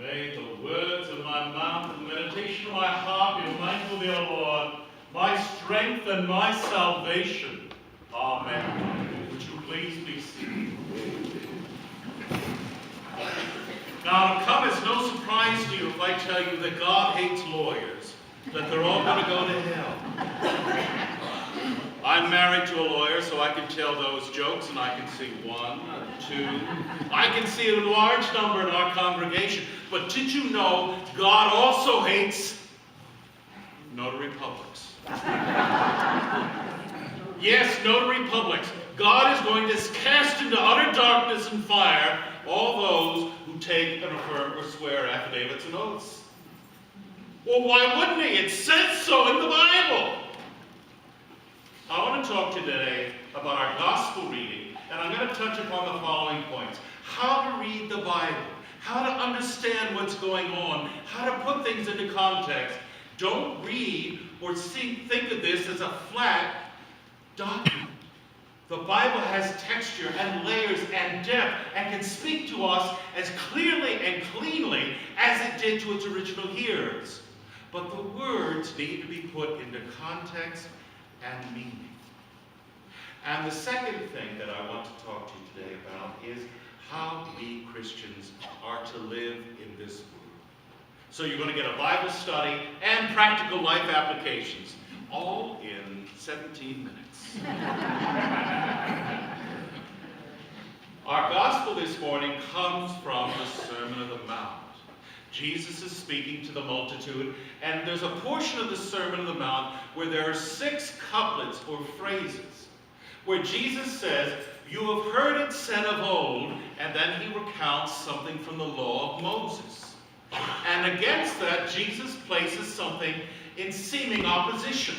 May the words of my mouth and the meditation of my heart be mindful, dear Lord, my strength and my salvation. Amen. Would you please be seated? Now, it'll come as no surprise to you if I tell you that God hates lawyers, that they're all going to go to hell. I'm married to a lawyer, so I can tell those jokes, and I can see one, two. I can see a large number in our congregation. But did you know God also hates notary publics? Yes, notary publics. God is going to cast into utter darkness and fire all those who take and affirm or swear affidavits and oaths. Well, why wouldn't he? It says so in the Bible. I want to talk today about our gospel reading, and I'm going to touch upon the following points. How to read the Bible, how to understand what's going on, how to put things into context. Don't read or think of this as a flat document. The Bible has texture and layers and depth and can speak to us as clearly and cleanly as it did to its original hearers. But the words need to be put into context and meaning. And the second thing that I want to talk to you today about is how we Christians are to live in this world. So you're going to get a Bible study and practical life applications, all in 17 minutes. Our gospel this morning comes from the Sermon on the Mount. Jesus is speaking to the multitude, and there's a portion of the Sermon on the Mount where there are 6 couplets or phrases, where Jesus says, "You have heard it said of old," and then he recounts something from the law of Moses. And against that, Jesus places something in seeming opposition.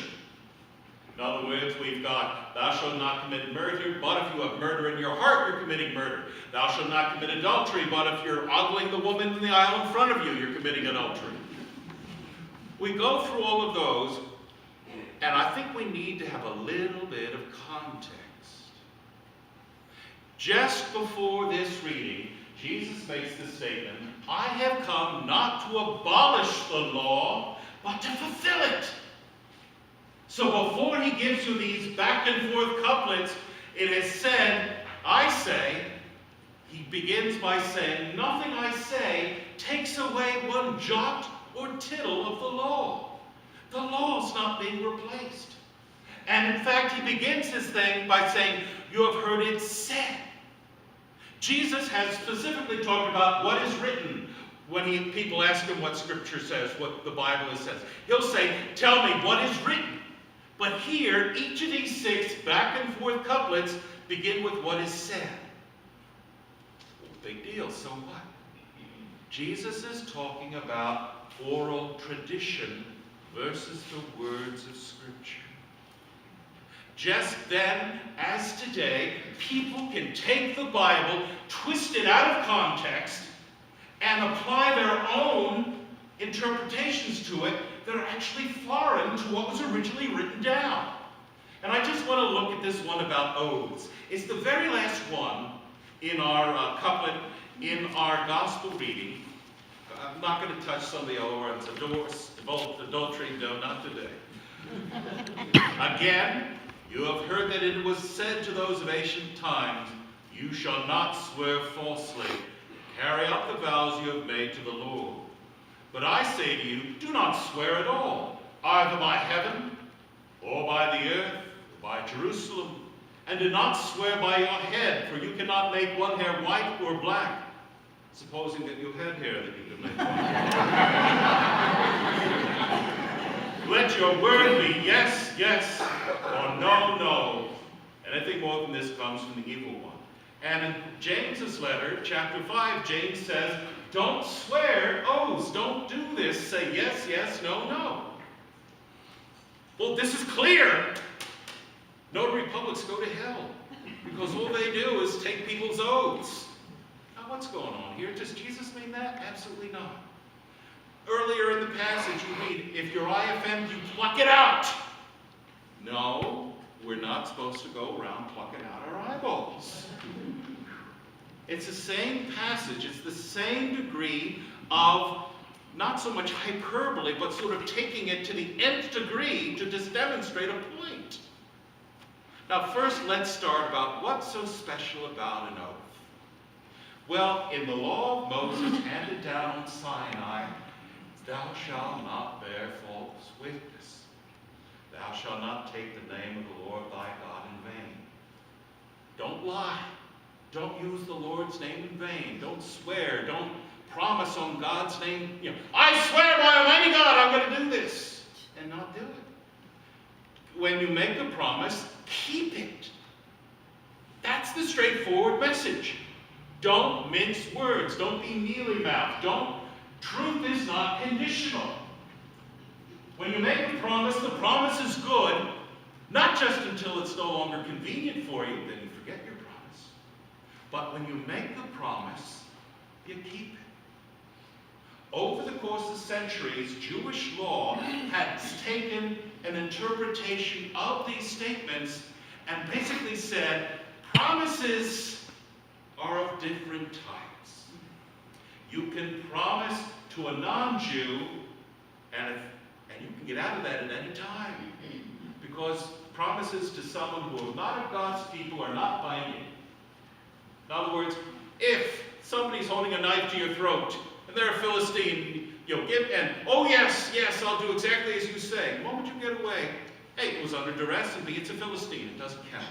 In other words, we've got, "Thou shalt not commit murder, but if you have murder in your heart, you're committing murder. Thou shalt not commit adultery, but if you're ogling the woman in the aisle in front of you, you're committing adultery." We go through all of those, and I think we need to have a little bit of context. Just before this reading, Jesus makes the statement, "I have come not to abolish the law, but to fulfill it." So before he gives you these back and forth couplets, it is said, "I say," he begins by saying, "Nothing I say takes away one jot or tittle of the law." The law's not being replaced. And in fact, he begins his thing by saying, "You have heard it said." Jesus has specifically talked about what is written when people ask him what Scripture says, what the Bible says. He'll say, "Tell me what is written." But here, each of these 6 back and forth couplets begin with what is said. Well, big deal, so what? Jesus is talking about oral tradition versus the words of Scripture. Just then, as today, people can take the Bible, twist it out of context, and apply their own interpretations to it that are actually foreign to what was originally written down. And I just want to look at this one about oaths. It's the very last one in our couplet, in our gospel reading. I'm not going to touch some of the other ones. Divorce, adultery, no, not today. Again, "You have heard that it was said to those of ancient times, 'You shall not swear falsely. Carry out the vows you have made to the Lord.' But I say to you, do not swear at all, either by heaven, or by the earth, or by Jerusalem. And do not swear by your head, for you cannot make one hair white or black." Supposing that you had hair that you could make white. "Let your word be yes, yes, or no, no." Anything more than this comes from the evil one. And in James's letter, chapter 5, James says, don't swear oaths. Don't do this. Say yes, yes, no, no. Well, this is clear. Notary publics go to hell because all they do is take people's oaths. Now, what's going on here? Does Jesus mean that? Absolutely not. Earlier in the passage, you read, "If your eye offends you, pluck it out." No, we're not supposed to go around plucking out our eyeballs. It's the same passage. It's the same degree of not so much hyperbole, but sort of taking it to the nth degree to just demonstrate a point. Now first, let's start about what's so special about an oath. Well, in the law of Moses handed down on Sinai, thou shalt not bear false witness. Thou shalt not take the name of the Lord thy God in vain. Don't lie. Don't use the Lord's name in vain. Don't swear. Don't promise on God's name. I swear by Almighty God I'm going to do this, and not do it. When you make a promise, keep it. That's the straightforward message. Don't mince words. Don't be mealy-mouthed. Truth is not conditional. When you make a promise, the promise is good, not just until it's no longer convenient for you, then you forget your promise. But when you make a promise, you keep it. Over the course of centuries, Jewish law has taken an interpretation of these statements and basically said, promises are of different types. You can promise to a non-Jew, and you can get out of that at any time. Because promises to someone who is not of God's people are not binding. In other words, if somebody's holding a knife to your throat, and they're a Philistine, oh yes, I'll do exactly as you say. The moment you get away, A, it was under duress, and B, it's a Philistine. It doesn't count.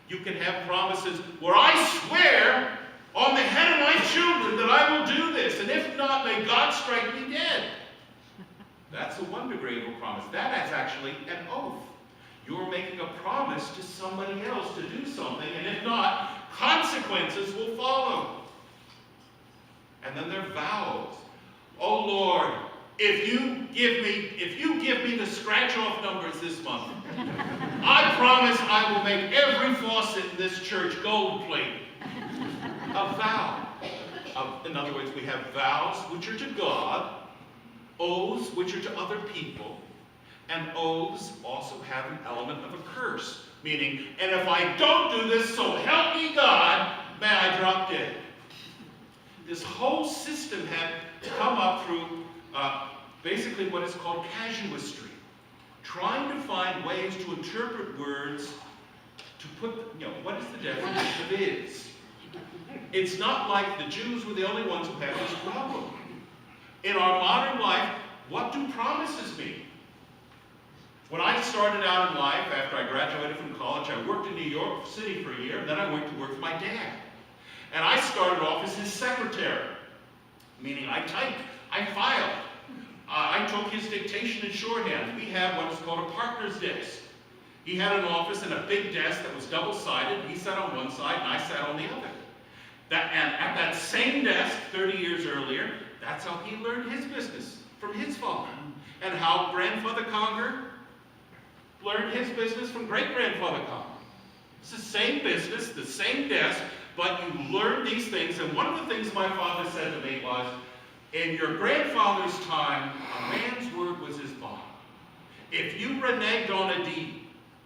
You can have promises where I swear on the head of my children that I will do this, and if not, may God strike me dead. That's the one degree of a promise. That is actually an oath. You're making a promise to somebody else to do something, and if not, consequences will follow. And then there are vows. Oh Lord, if you give me the scratch-off numbers this month, I promise I will make every faucet in this church gold-plated. A vow. In other words, we have vows which are to God, oaths which are to other people, and oaths also have an element of a curse, meaning, and if I don't do this, so help me God, may I drop dead. This whole system had come up through basically what is called casuistry, trying to find ways to interpret words to put, what is the definition of is? It's not like the Jews were the only ones who had this problem. In our modern life, what do promises mean? When I started out in life, after I graduated from college, I worked in New York City for a year, and then I went to work for my dad. And I started off as his secretary, meaning I typed, I filed. I took his dictation in shorthand. We had what is called a partner's desk. He had an office and a big desk that was double-sided. He sat on one side, and I sat on the other. And at that same desk, 30 years earlier, that's how he learned his business from his father. And how grandfather Conger learned his business from great-grandfather Conger. It's the same business, the same desk, but you learn these things. And one of the things my father said to me was, in your grandfather's time, a man's word was his bond. If you reneged on a deed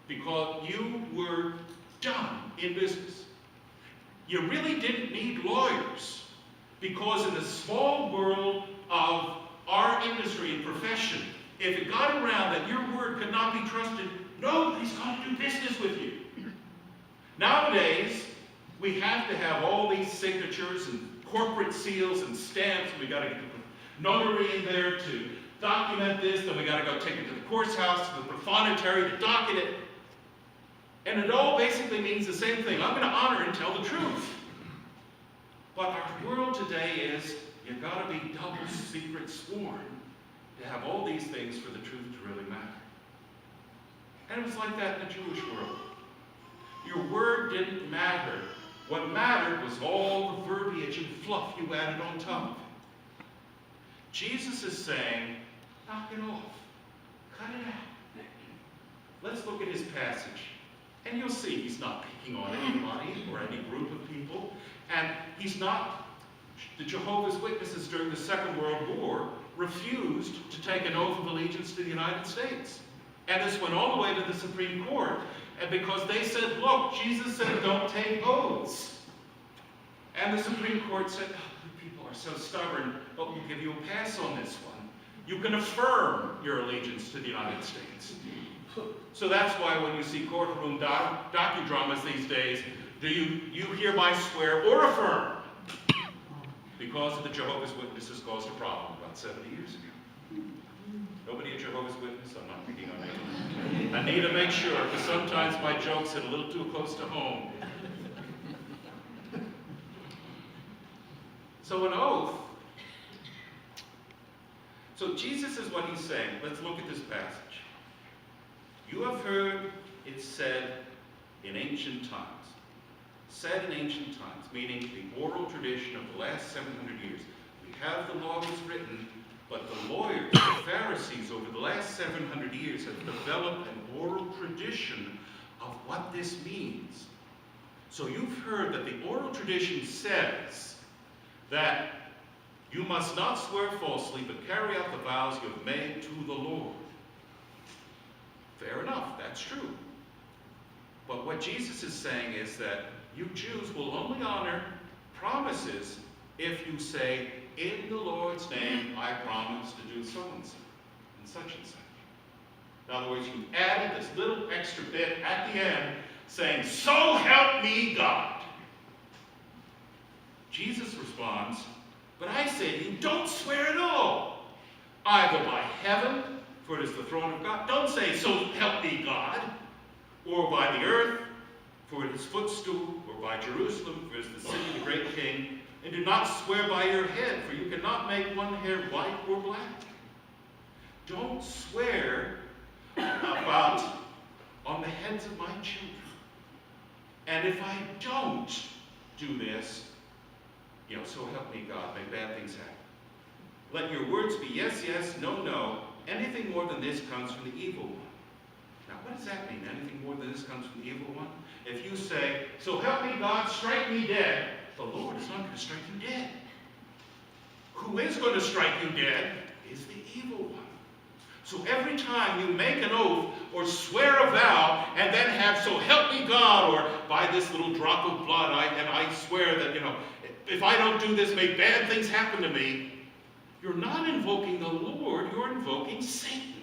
because you were done in business, you really didn't need lawyers, because in the small world of our industry and profession, if it got around that your word could not be trusted, nobody's going to do business with you. Nowadays, we have to have all these signatures and corporate seals and stamps. We got to get the notary in there to document this, then we got to go take it to the courthouse, to the profanatory to docket it. And it all basically means the same thing. I'm going to honor and tell the truth. But our world today is, you've got to be double secret sworn to have all these things for the truth to really matter. And it was like that in the Jewish world. Your word didn't matter. What mattered was all the verbiage and fluff you added on top of it. Jesus is saying, knock it off. Cut it out. Let's look at his passage. And you'll see he's not picking on anybody or any group of people. And he's not, the Jehovah's Witnesses during the Second World War refused to take an oath of allegiance to the United States. And this went all the way to the Supreme Court. And because they said, look, Jesus said don't take oaths. And the Supreme Court said, people are so stubborn, but we'll give you a pass on this one. You can affirm your allegiance to the United States. So that's why when you see courtroom docudramas these days, do you hereby swear or affirm? Because of the Jehovah's Witnesses caused a problem about 70 years ago. Nobody a Jehovah's Witness? I'm not picking on anyone. I need to make sure, because sometimes my jokes hit a little too close to home. So an oath. So Jesus is what he's saying. Let's look at this passage. You have heard it said in ancient times. Said in ancient times, meaning the oral tradition of the last 700 years. We have the law as written, but the lawyers, the Pharisees, over the last 700 years have developed an oral tradition of what this means. So you've heard that the oral tradition says that you must not swear falsely, but carry out the vows you have made to the Lord. Fair enough, that's true. But what Jesus is saying is that you Jews will only honor promises if you say, in the Lord's name, I promise to do so and so, and such and such. In other words, you added this little extra bit at the end saying, so help me God. Jesus responds, but I say to you, don't swear at all, either by heaven, for it is the throne of God. Don't say, so help me God, or by the earth, for it is footstool, or by Jerusalem, for it is the city of the great king. And do not swear by your head, for you cannot make one hair white or black. Don't swear about on the heads of my children. And if I don't do this, so help me God, may bad things happen. Let your words be yes, yes, no, no. Anything more than this comes from the evil one. Now, what does that mean? Anything more than this comes from the evil one? If you say, so help me God, strike me dead, the Lord is not going to strike you dead. Who is going to strike you dead is the evil one. So every time you make an oath or swear a vow and then have, so help me God, or by this little drop of blood, I swear that, if I don't do this, may bad things happen to me. You're not invoking the Lord, you're invoking Satan.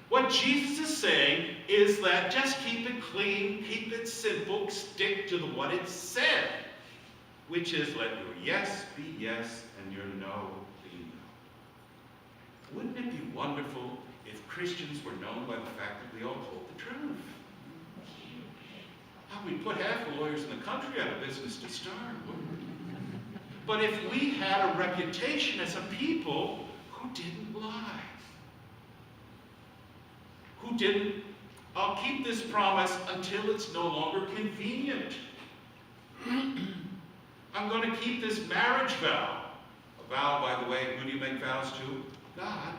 What Jesus is saying is that just keep it clean, keep it simple, stick to what it said, which is let your yes be yes and your no be no. Wouldn't it be wonderful if Christians were known by the fact that we all told the truth? We'd put half the lawyers in the country out of business to start, wouldn't we? But if we had a reputation as a people who didn't lie, who didn't, I'll keep this promise until it's no longer convenient. I'm going to keep this marriage vow. A vow, by the way, who do you make vows to? God.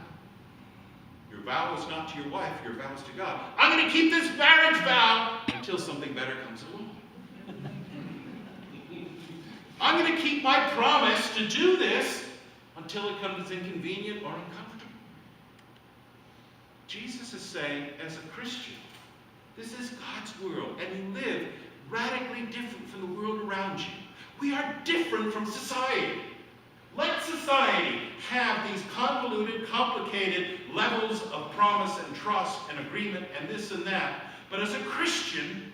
Your vow is not to your wife, your vow is to God. I'm going to keep this marriage vow until something better comes along. I'm going to keep my promise to do this until it becomes inconvenient or uncomfortable. Jesus is saying, as a Christian, this is God's world, and you live radically different from the world around you. We are different from society. Let society have these convoluted, complicated levels of promise and trust and agreement and this and that. But as a Christian,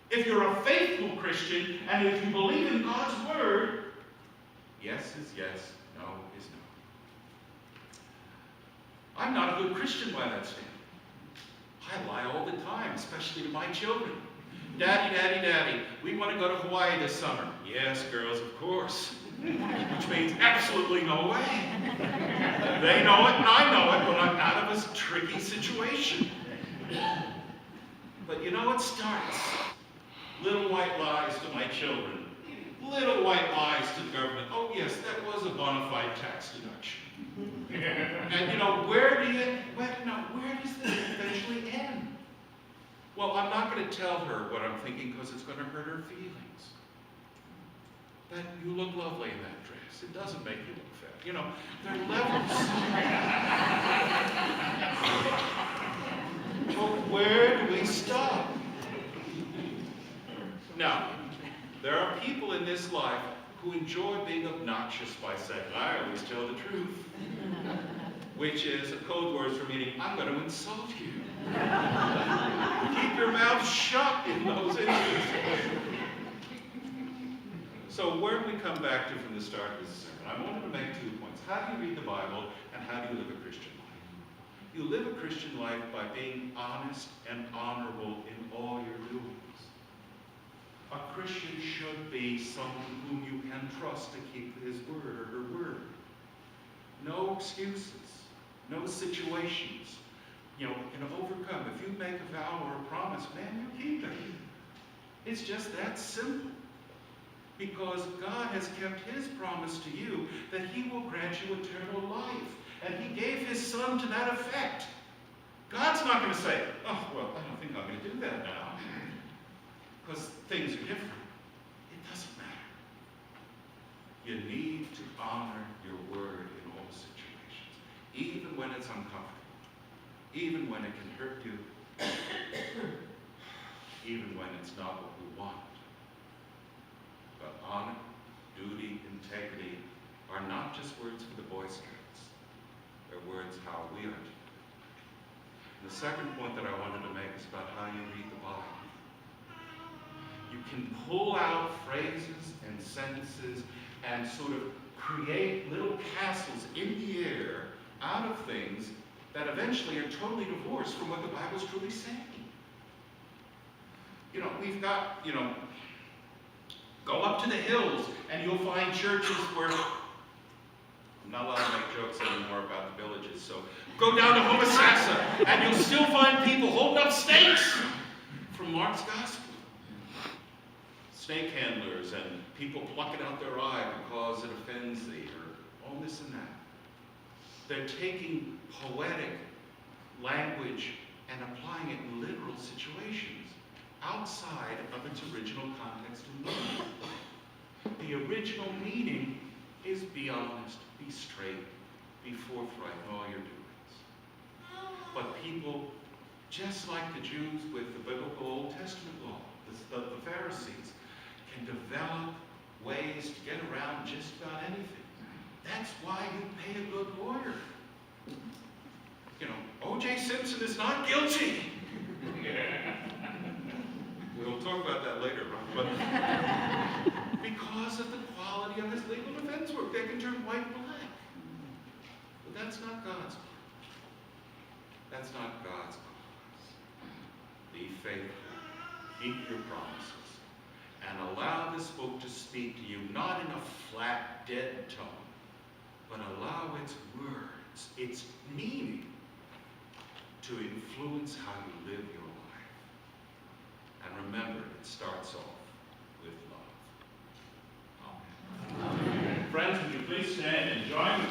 if you're a faithful Christian, and if you believe in God's word, yes is yes, no is no. I'm not a good Christian by that standard. I lie all the time, especially to my children. Daddy, daddy, daddy, we want to go to Hawaii this summer. Yes, girls, of course. Which means absolutely no way. They know it and I know it, but I'm out of a tricky situation. But it starts. Little white lies to my children. Little white lies to the government. Oh yes, that was a bona fide tax deduction. And where does this eventually end? Well, I'm not going to tell her what I'm thinking because it's going to hurt her feelings. But you look lovely in that dress. It doesn't make you look fat. There are levels. But where do we stop? Now, there are people in this life who enjoy being obnoxious by saying, I always tell the truth, which is a code word for meaning, I'm going to insult you. Keep your mouth shut in those instances. So where do we come back to from the start of this sermon? I wanted to make 2 points. How do you read the Bible, and how do you live a Christian life? You live a Christian life by being honest and honorable in all your doings. A Christian should be someone whom you can trust to keep his word or her word. No excuses, no situations. You can overcome. If you make a vow or a promise, man, you keep it. It's just that simple. Because God has kept his promise to you that he will grant you eternal life. And he gave his son to that effect. God's not going to say, oh, well, I don't think I'm going to do that now. Because things are different. It doesn't matter. You need to honor your word in all situations. Even when it's uncomfortable. Even when it can hurt you. Even when it's not what we want. But honor, duty, integrity are not just words for the Boy Scouts. They're words how we are to do. The second point that I wanted to make is about how you read the Bible. You can pull out phrases and sentences and sort of create little castles in the air out of things that eventually are totally divorced from what the Bible's truly saying. We've got, go up to the hills and you'll find churches where, I'm not allowed to make jokes anymore about the villages, so go down to Homosassa and you'll still find people holding up stakes from Mark's Gospel. Snake handlers and people plucking out their eye because it offends thee, or all this and that. They're taking poetic language and applying it in literal situations outside of its original context and meaning. The original meaning is be honest, be straight, be forthright in all your doings. But people, just like the Jews with the biblical Old Testament law, the Pharisees, can develop ways to get around just about anything. That's why you pay a good lawyer. O.J. Simpson is not guilty. We'll talk about that later, but because of the quality of his legal defense work, they can turn white black. But that's not God's cause. That's not God's cause. Be faithful. Keep your promises. And allow this book to speak to you, not in a flat, dead tone, but allow its words, its meaning, to influence how you live your life. And remember, it starts off with love. Amen. Amen. Friends, would you please stand and join me?